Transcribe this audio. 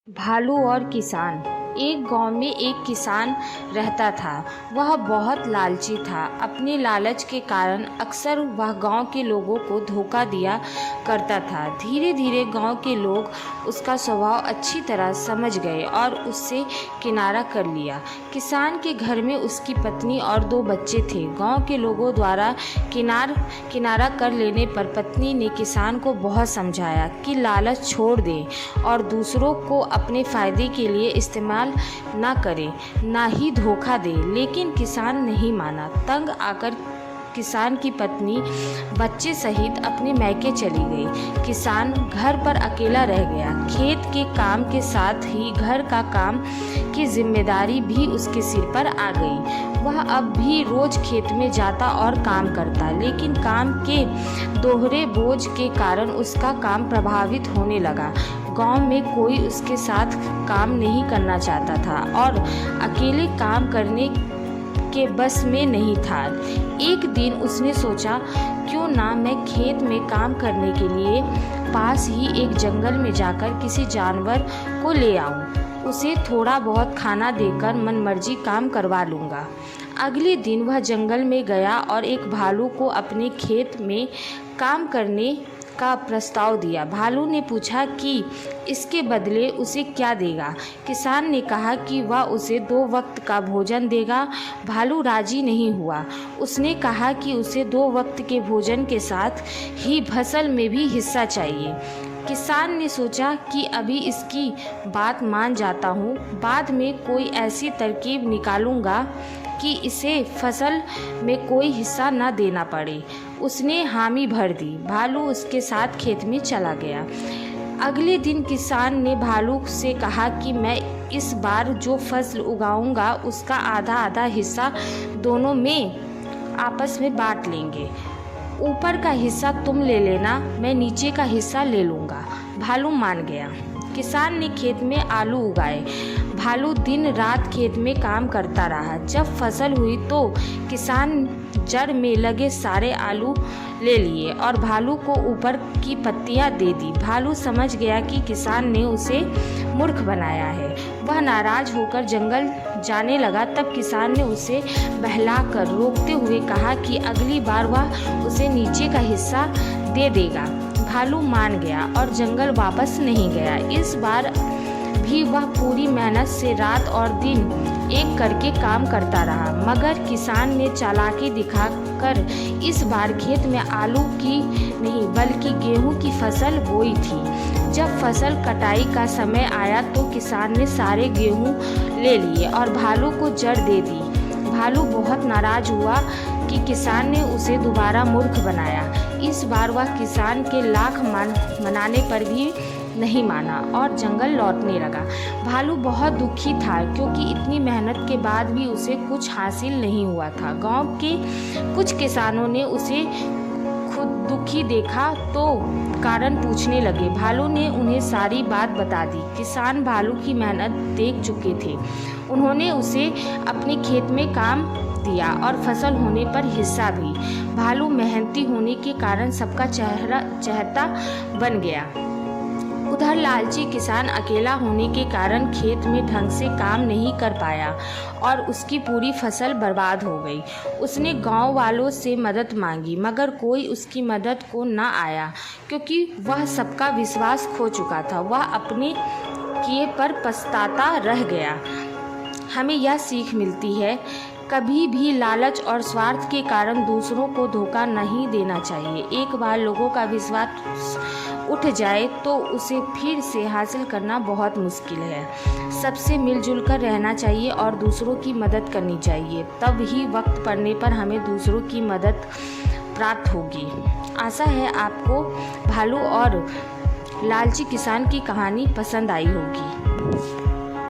भालू और किसान। एक गांव में एक किसान रहता था। वह बहुत लालची था। अपने लालच के कारण अक्सर वह गांव के लोगों को धोखा दिया करता था। धीरे धीरे गांव के लोग उसका स्वभाव अच्छी तरह समझ गए और उससे किनारा कर लिया। किसान के घर में उसकी पत्नी और 2 बच्चे थे। गांव के लोगों द्वारा किनारा कर लेने पर पत्नी ने किसान को बहुत समझाया कि लालच छोड़ दे और दूसरों को अपने फ़ायदे के लिए इस्तेमाल ना करे, ना ही धोखा दे। लेकिन किसान नहीं माना। तंग आकर किसान की पत्नी बच्चे सहित अपने मैके चली गई। किसान घर पर अकेला रह गया। खेत के काम के साथ ही घर का काम की जिम्मेदारी भी उसके सिर पर आ गई। वह अब भी रोज खेत में जाता और काम करता, लेकिन काम के दोहरे बोझ के कारण उसका काम प्रभावित होने लगा। गांव में कोई उसके साथ काम नहीं करना चाहता था और अकेले काम करने के बस में नहीं था। एक दिन उसने सोचा, क्यों ना मैं खेत में काम करने के लिए पास ही एक जंगल में जाकर किसी जानवर को ले आऊं। उसे थोड़ा बहुत खाना देकर मनमर्जी काम करवा लूँगा। अगले दिन वह जंगल में गया और एक भालू को अपने खेत में काम करने का प्रस्ताव दिया। भालू ने पूछा कि इसके बदले उसे क्या देगा। किसान ने कहा कि वह उसे 2 वक्त का भोजन देगा। भालू राजी नहीं हुआ। उसने कहा कि उसे 2 वक्त के भोजन के साथ ही फसल में भी हिस्सा चाहिए। किसान ने सोचा कि अभी इसकी बात मान जाता हूँ, बाद में कोई ऐसी तरकीब निकालूंगा कि इसे फसल में कोई हिस्सा न देना पड़े। उसने हामी भर दी। भालू उसके साथ खेत में चला गया। अगले दिन किसान ने भालू से कहा कि मैं इस बार जो फसल उगाऊंगा उसका आधा आधा हिस्सा दोनों में आपस में बांट लेंगे। ऊपर का हिस्सा तुम ले लेना, मैं नीचे का हिस्सा ले लूँगा। भालू मान गया। किसान ने खेत में आलू उगाए। भालू दिन रात खेत में काम करता रहा। जब फसल हुई तो किसान जड़ में लगे सारे आलू ले लिए और भालू को ऊपर की पत्तियां दे दी। भालू समझ गया कि किसान ने उसे मूर्ख बनाया है। वह नाराज होकर जंगल जाने लगा। तब किसान ने उसे बहलाकर रोकते हुए कहा कि अगली बार वह उसे नीचे का हिस्सा दे देगा। भालू मान गया और जंगल वापस नहीं गया। इस बार भी वह पूरी मेहनत से रात और दिन एक करके काम करता रहा, मगर किसान ने चालाकी दिखाकर इस बार खेत में आलू की नहीं बल्कि गेहूं की फसल बोई थी। जब फसल कटाई का समय आया तो किसान ने सारे गेहूं ले लिए और भालू को जड़ दे दी। भालू बहुत नाराज हुआ कि किसान ने उसे दोबारा मूर्ख बनाया। इस बार वह किसान के लाख मनाने पर भी नहीं माना और जंगल लौटने लगा। भालू बहुत दुखी था क्योंकि इतनी मेहनत के बाद भी उसे कुछ हासिल नहीं हुआ था। गांव के कुछ किसानों ने उसे खुद दुखी देखा तो कारण पूछने लगे। भालू ने उन्हें सारी बात बता दी। किसान भालू की मेहनत देख चुके थे। उन्होंने उसे अपने खेत में काम दिया और फसल होने पर हिस्सा भी। भालू मेहनती होने के कारण सबका चहेता बन गया। उधर लालची किसान अकेला होने के कारण खेत में ढंग से काम नहीं कर पाया और उसकी पूरी फसल बर्बाद हो गई। उसने गांव वालों से मदद मांगी, मगर कोई उसकी मदद को न आया क्योंकि वह सबका विश्वास खो चुका था। वह अपने किए पर पछताता रह गया। हमें यह सीख मिलती है, कभी भी लालच और स्वार्थ के कारण दूसरों को धोखा नहीं देना चाहिए। एक बार लोगों का विश्वास उठ जाए तो उसे फिर से हासिल करना बहुत मुश्किल है। सबसे मिलजुल कर रहना चाहिए और दूसरों की मदद करनी चाहिए। तब ही वक्त पड़ने पर हमें दूसरों की मदद प्राप्त होगी। आशा है आपको भालू और लालची किसान की कहानी पसंद आई होगी।